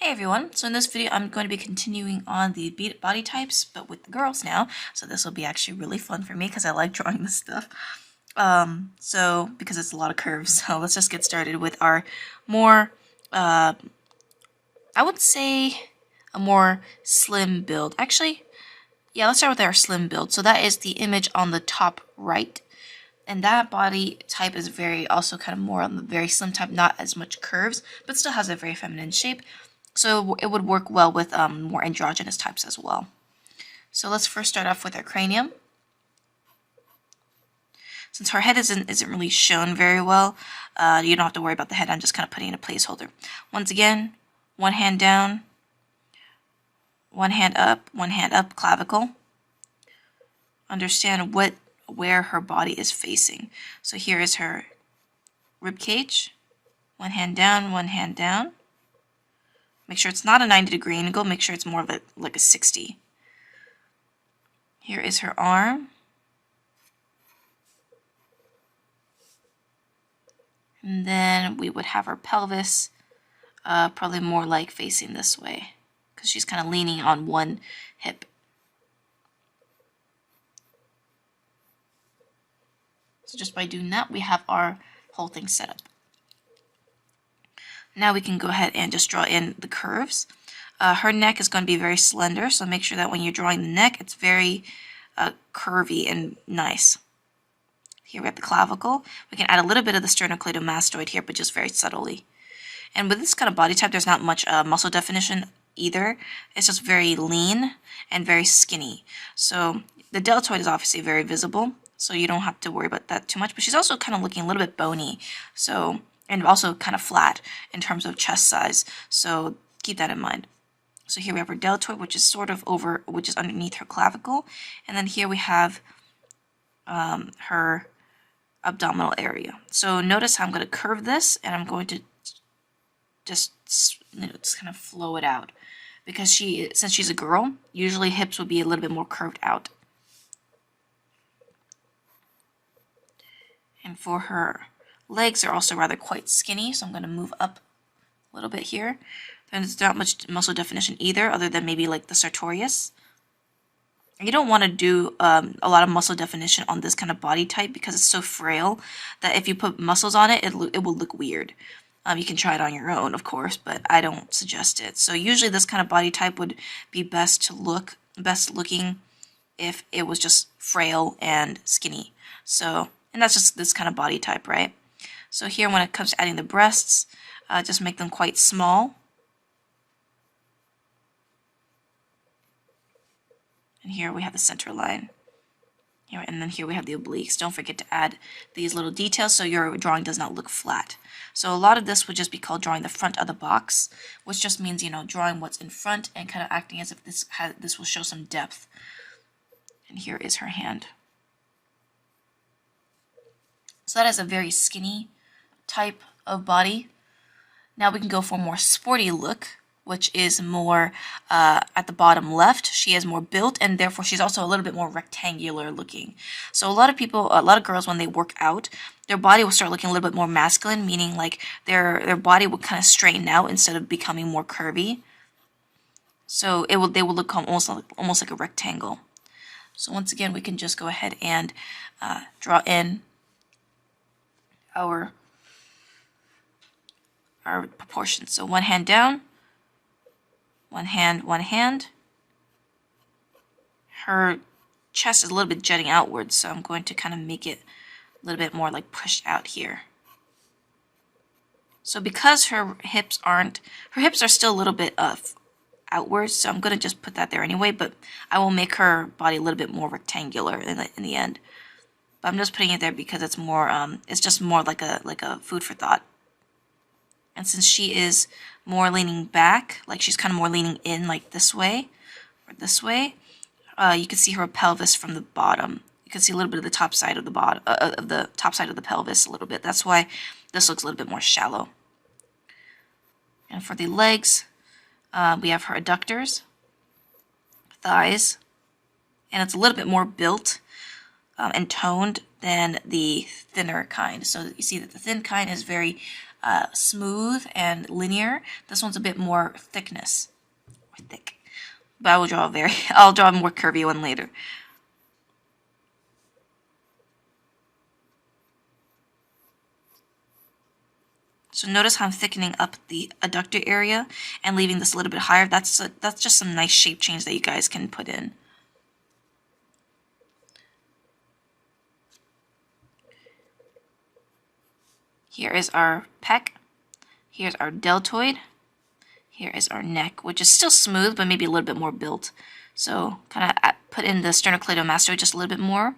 Hey everyone, so in this video I'm going to be continuing on the body types, but with the girls now. So this will be actually really fun for me because I like drawing this stuff. Because it's a lot of curves, so let's just get started with our more, I would say a more slim build. Actually, yeah, let's start with our slim build. So that is the image on the top right. And that body type is also kind of more on the very slim type, not as much curves, but still has a very feminine shape. So it would work well with more androgynous types as well. So let's first start off with our cranium. Since her head isn't really shown very well, you don't have to worry about the head. I'm just kind of putting in a placeholder. Once again, one hand down, one hand up, clavicle. Understand where her body is facing. So here is her rib cage. One hand down, one hand down. Make sure it's not a 90-degree angle. Make sure it's more of like a 60. Here is her arm. And then we would have her pelvis probably more like facing this way because she's kind of leaning on one hip. So just by doing that, we have our whole thing set up. Now we can go ahead and just draw in the curves. Her neck is going to be very slender, so make sure that when you're drawing the neck, it's very curvy and nice. Here we have the clavicle. We can add a little bit of the sternocleidomastoid here, but just very subtly. And with this kind of body type, there's not much muscle definition either. It's just very lean and very skinny. So the deltoid is obviously very visible, so you don't have to worry about that too much. But she's also kind of looking a little bit bony, and also kind of flat in terms of chest size. So keep that in mind. So here we have her deltoid, which is which is underneath her clavicle, and then here we have her abdominal area. So notice how I'm going to curve this, and I'm going to just kind of flow it out, because since she's a girl, usually hips would be a little bit more curved out. And for her legs are also rather quite skinny, so I'm going to move up a little bit here. There's not much muscle definition either, other than maybe like the sartorius. You don't want to do a lot of muscle definition on this kind of body type because it's so frail that if you put muscles on it, it will look weird. You can try it on your own, of course, but I don't suggest it. So usually this kind of body type would be best looking if it was just frail and skinny. And that's just this kind of body type, right? So here, when it comes to adding the breasts, just make them quite small. And here we have the center line. And then here we have the obliques. Don't forget to add these little details so your drawing does not look flat. So a lot of this would just be called drawing the front of the box, which just means, drawing what's in front and kind of acting as if this will show some depth. And here is her hand. So that is a very skinny type of body. Now we can go for a more sporty look, which is more at the bottom left. She is more built, and therefore she's also a little bit more rectangular looking. So a lot of girls, when they work out, their body will start looking a little bit more masculine, meaning like their body will kind of straighten out instead of becoming more curvy. So they will look almost like a rectangle. So once again, we can just go ahead and draw in our proportions. So one hand down, one hand. Her chest is a little bit jutting outwards, so I'm going to kind of make it a little bit more like pushed out here. So because her hips are still a little bit outwards, so I'm going to just put that there anyway, but I will make her body a little bit more rectangular in the end. But I'm just putting it there because it's more it's just more like a food for thought. And since she is more leaning back, like she's kind of more leaning in like this way or this way, you can see her pelvis from the bottom. You can see a little bit of the top side of the top side of the pelvis a little bit. That's why this looks a little bit more shallow. And for the legs, we have her adductors, thighs, and it's a little bit more built and toned than the thinner kind. So you see that the thin kind is very smooth and linear. This one's a bit more thickness, or thick. But I will draw I'll draw a more curvy one later. So notice how I'm thickening up the adductor area and leaving this a little bit higher. That's just some nice shape change that you guys can put in. Here is our pec. Here's our deltoid. Here is our neck, which is still smooth, but maybe a little bit more built. So kind of put in the sternocleidomastoid just a little bit more.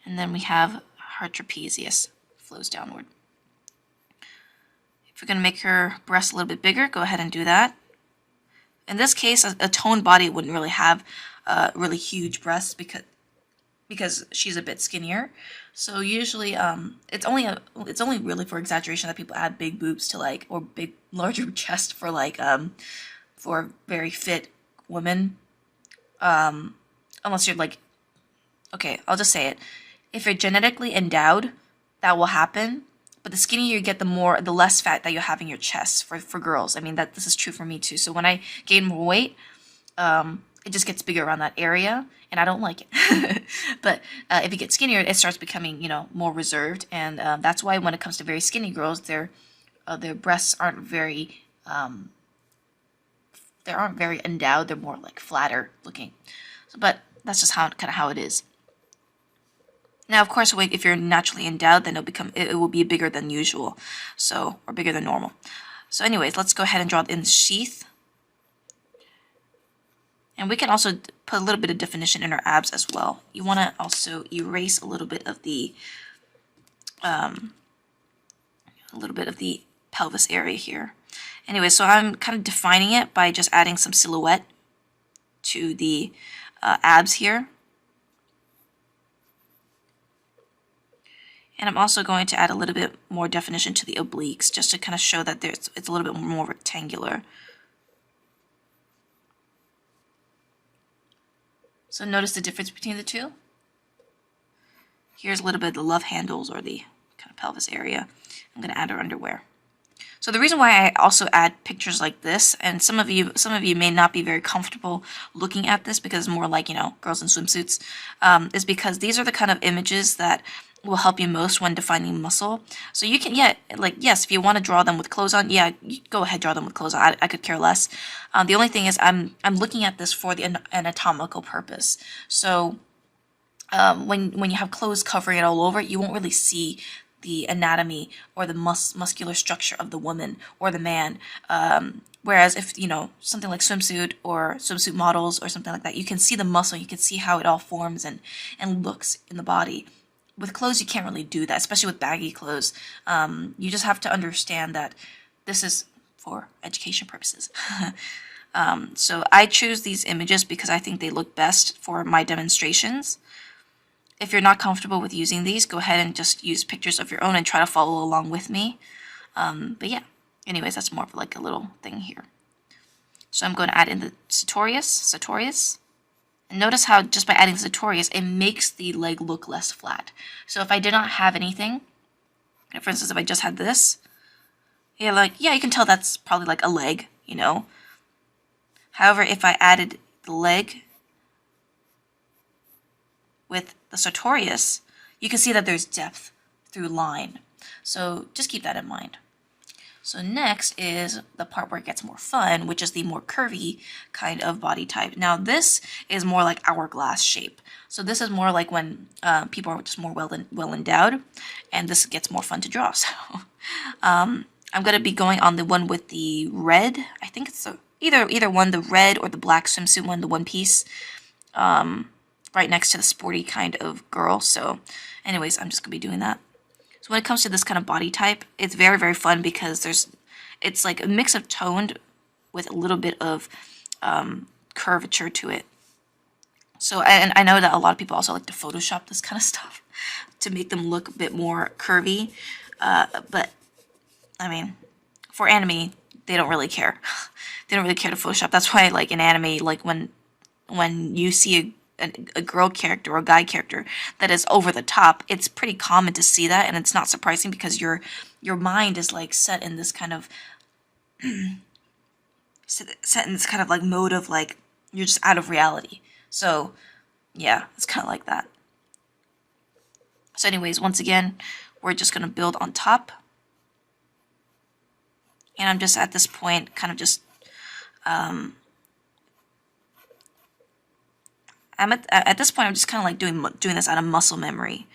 And then we have her trapezius, flows downward. If you're going to make her breast a little bit bigger, go ahead and do that. In this case, a toned body wouldn't really have really huge breasts because she's a bit skinnier. So usually, it's only really for exaggeration that people add big boobs to like, or larger chest for like for very fit women. Unless you're like, okay, I'll just say it. If you're genetically endowed, that will happen. But the skinnier you get, the less fat that you have in your chest for girls. I mean, this is true for me too. So when I gain more weight, it just gets bigger around that area, and I don't like it. But if you get skinnier, it starts becoming, more reserved, and that's why when it comes to very skinny girls, their breasts aren't very endowed. They're more like flatter looking. But that's just how it is. Now, of course, if you're naturally endowed, then it will be bigger than usual, or bigger than normal. So, anyways, let's go ahead and draw in the sheath. And we can also put a little bit of definition in our abs as well. You want to also erase a little bit of the pelvis area here. Anyway, so I'm kind of defining it by just adding some silhouette to the abs here. And I'm also going to add a little bit more definition to the obliques, just to kind of show that it's a little bit more rectangular. So notice the difference between the two. Here's a little bit of the love handles, or the kind of pelvis area. I'm going to add her underwear. So the reason why I also add pictures like this, and some of you may not be very comfortable looking at this because it's more like, girls in swimsuits, is because these are the kind of images that will help you most when defining muscle. So you can, yes, if you want to draw them with clothes on, you go ahead, draw them with clothes on. I could care less. The only thing is I'm looking at this for the anatomical purpose. So when you have clothes covering it all over, you won't really see the anatomy or the muscular structure of the woman or the man. Whereas if, something like swimsuit or swimsuit models or something like that, you can see the muscle, you can see how it all forms and looks in the body. With clothes, you can't really do that, especially with baggy clothes. You just have to understand that this is for education purposes. So I choose these images because I think they look best for my demonstrations. If you're not comfortable with using these, go ahead and just use pictures of your own and try to follow along with me. But yeah, anyways, that's more of like a little thing here. So I'm going to add in the sartorius. And notice how just by adding the sartorius, it makes the leg look less flat. So if I did not have anything, for instance, if I just had this, you can tell that's probably like a leg, However, if I added the leg with the sartorius, you can see that there's depth through line. So just keep that in mind. So next is the part where it gets more fun, which is the more curvy kind of body type. Now this is more like hourglass shape. So this is more like when people are just more well endowed, and this gets more fun to draw. So I'm going to be going on the one with the red. I think it's either one, the red or the black swimsuit one, the one piece, right next to the sporty kind of girl. So anyways, I'm just going to be doing that. So when it comes to this kind of body type, it's very, very fun because it's like a mix of toned with a little bit of curvature to it. So, and I know that a lot of people also like to Photoshop this kind of stuff to make them look a bit more curvy. But, I mean, for anime, they don't really care. They don't really care to Photoshop. That's why, like, in anime, like, when you see a girl character or a guy character that is over the top, it's pretty common to see that, and it's not surprising because your mind is like set in this kind of like mode of like you're just out of reality. So yeah, it's kind of like that. So anyways, once again, we're just going to build on top. And I'm just at this point kind of just at this point I'm just kind of like doing this out of muscle memory.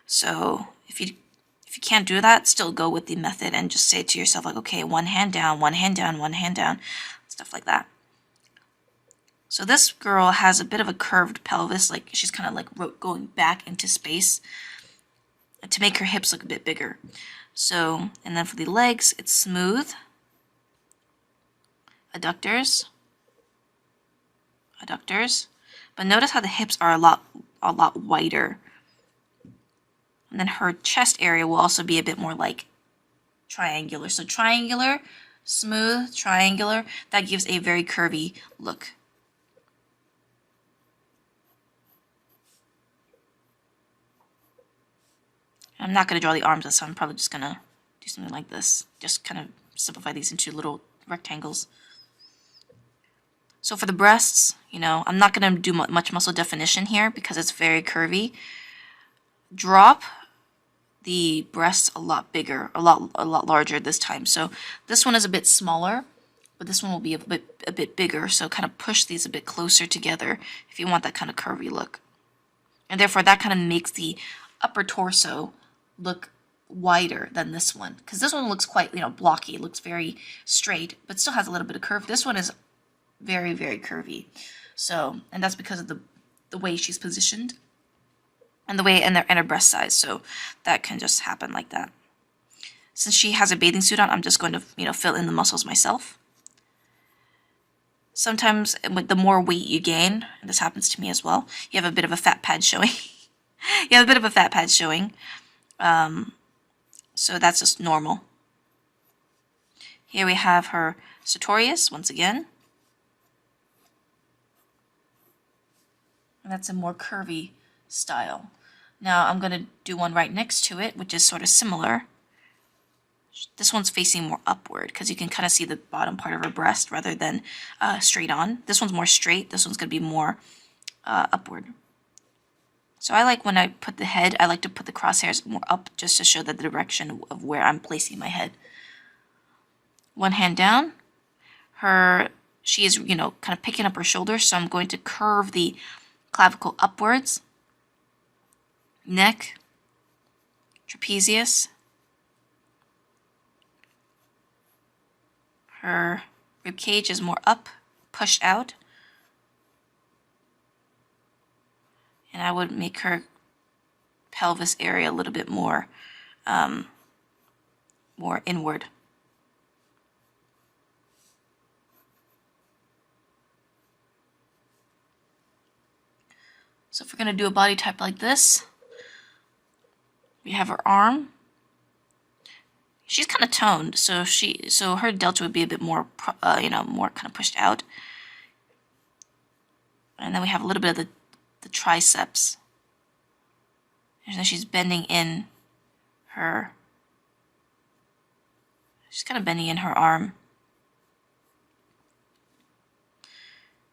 So if you can't do that, still go with the method and just say to yourself like, okay, one hand down, one hand down, one hand down, stuff like that. So this girl has a bit of a curved pelvis, like she's kind of like going back into space to make her hips look a bit bigger. So, and then for the legs, it's smooth. Adductors. Adductors. But notice how the hips are a lot wider. And then her chest area will also be a bit more like triangular. So triangular, smooth, triangular, that gives a very curvy look. I'm not going to draw the arms, so I'm probably just going to do something like this. Just kind of simplify these into little rectangles. So for the breasts, you know, I'm not going to do much muscle definition here because it's very curvy. Drop the breasts a lot bigger, a lot larger this time. So this one is a bit smaller, but this one will be a bit bigger. So kind of push these a bit closer together if you want that kind of curvy look. And therefore that kind of makes the upper torso look wider than this one, because this one looks quite, you know, blocky. It looks very straight, but still has a little bit of curve. This one is very, very curvy. So, and that's because of the way she's positioned and the way and her breast size. So that can just happen like that. Since she has a bathing suit on, I'm just going to, you know, fill in the muscles myself. Sometimes with the more weight you gain, and this happens to me as well, you have a bit of a fat pad showing. You have a bit of a fat pad showing. So that's just normal. Here we have her sartorius once again. And that's a more curvy style. Now I'm going to do one right next to it, which is sort of similar. This one's facing more upward because you can kind of see the bottom part of her breast rather than straight on. This one's more straight. This one's going to be more upward. So I like when I put the head, I like to put the crosshairs more up just to show the direction of where I'm placing my head. One hand down. She is, you know, kind of picking up her shoulders, so I'm going to curve the clavicle upwards. Neck. Trapezius. Her rib cage is more up, pushed out. And I would make her pelvis area a little bit more, more inward. So if we're going to do a body type like this, we have her arm. She's kind of toned, so her delta would be a bit more, you know, more kind of pushed out. And then we have a little bit of the triceps. And then she's bending in her, she's kind of bending in her arm.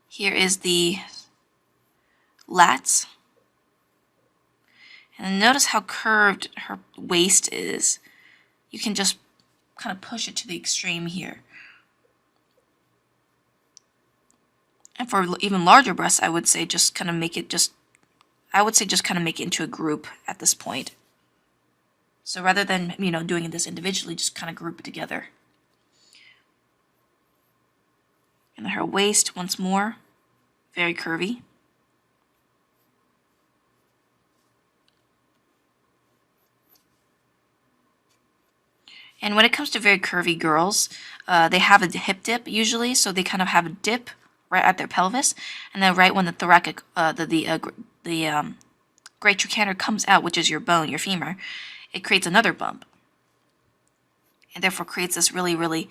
Here is the lats. And notice how curved her waist is. You can just kind of push it to the extreme here. And for even larger breasts, I would say just kind of make it into a group at this point. So rather than, you know, doing this individually, just kind of group it together. And then her waist, once more, very curvy. And when it comes to very curvy girls, they have a hip dip usually, so they kind of have a dip right at their pelvis, and then right when the thoracic, the great trochanter comes out, which is your bone, your femur, it creates another bump, and therefore creates this really, really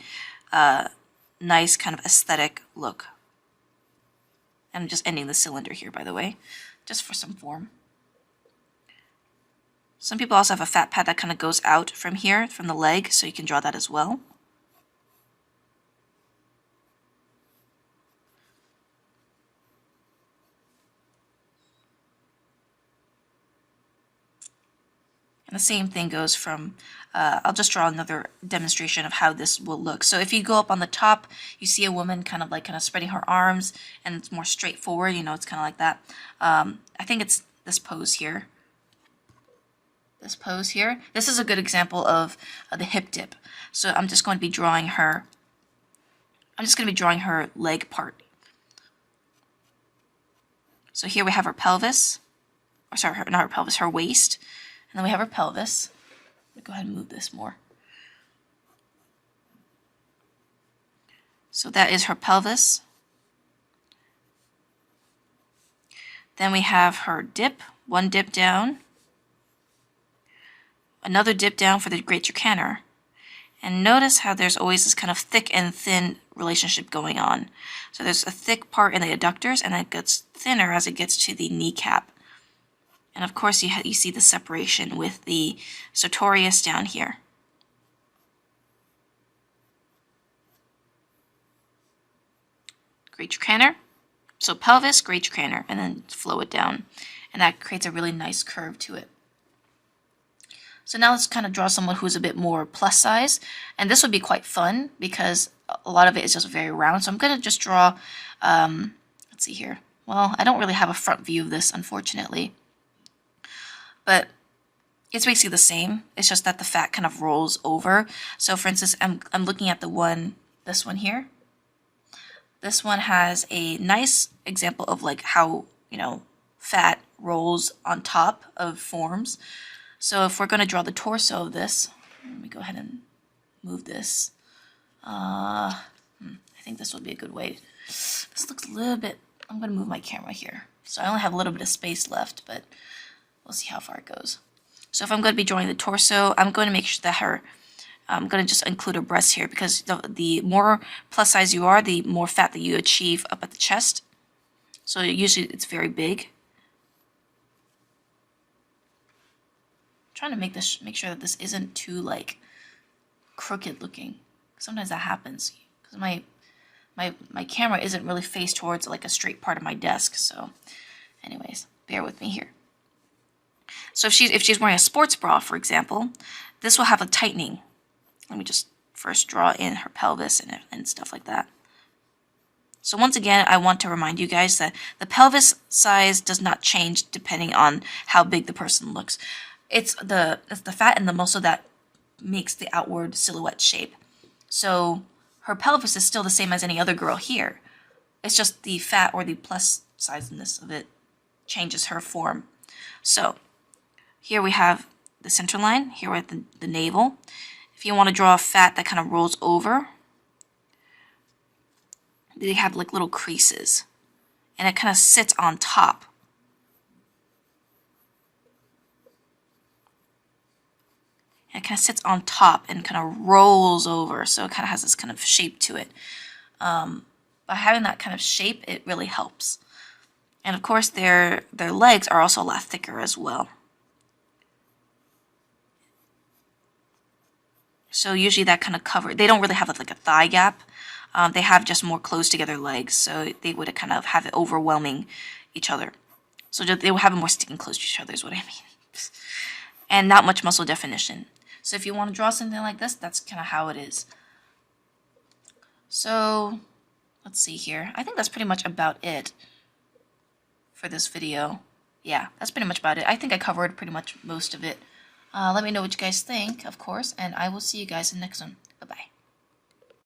nice kind of aesthetic look. I'm just ending the cylinder here, by the way, just for some form. Some people also have a fat pad that kind of goes out from here, from the leg, so you can draw that as well. And the same thing goes from, I'll just draw another demonstration of how this will look. So if you go up on the top, you see a woman kind of spreading her arms, and it's more straightforward, you know, it's kind of like that. I think it's this pose here. This pose here. This is a good example of the hip dip. So I'm just going to be drawing her, leg part. So here we have her pelvis, or sorry, not her pelvis, her waist. And then we have her pelvis. Let me go ahead and move this more. So that is her pelvis. Then we have her dip, one dip down, another dip down for the great trochanter. And notice how there's always this kind of thick and thin relationship going on. So there's a thick part in the adductors, and then it gets thinner as it gets to the kneecap. And of course, you see the separation with the sartorius down here. Great trochanter. So pelvis, great trochanter, and then flow it down. And that creates a really nice curve to it. So now let's kind of draw someone who's a bit more plus size. And this would be quite fun because a lot of it is just very round. So I'm going to just draw, let's see here. Well, I don't really have a front view of this, unfortunately. But it's basically the same. It's just that the fat kind of rolls over. So for instance, I'm looking at this one here. This one has a nice example of like how, you know, fat rolls on top of forms. So if we're going to draw the torso of this, let me go ahead and move this. I think this would be a good way. This looks a little bit, I'm going to move my camera here. So I only have a little bit of space left, but we'll see how far it goes. So if I'm going to be drawing the torso, I'm going to make sure that I'm going to just include her breasts here because the more plus size you are, the more fat that you achieve up at the chest. So usually it's very big. I'm trying to make sure that this isn't too like crooked looking. Sometimes that happens because my camera isn't really faced towards like a straight part of my desk. So anyways, bear with me here. So if she's wearing a sports bra, for example, this will have a tightening. Let me just first draw in her pelvis and stuff like that. So once again, I want to remind you guys that the pelvis size does not change depending on how big the person looks. It's the fat and the muscle that makes the outward silhouette shape. So her pelvis is still the same as any other girl here. It's just the fat or the plus sizeness of it changes her form. So here we have the center line, here we're at the navel. If you want to draw a fat that kind of rolls over, they have like little creases, and it kind of sits on top. It kind of sits on top and kind of rolls over, so it kind of has this kind of shape to it. By having that kind of shape, it really helps. And of course, their legs are also a lot thicker as well. So usually that kind of they don't really have like a thigh gap. They have just more close together legs, so they would kind of have it overwhelming each other. So they will have it more sticking close to each other is what I mean. And not much muscle definition. So if you want to draw something like this, that's kind of how it is. So let's see here. I think that's pretty much about it for this video. Yeah, that's pretty much about it. I think I covered pretty much most of it. Let me know what you guys think, of course, and I will see you guys in the next one.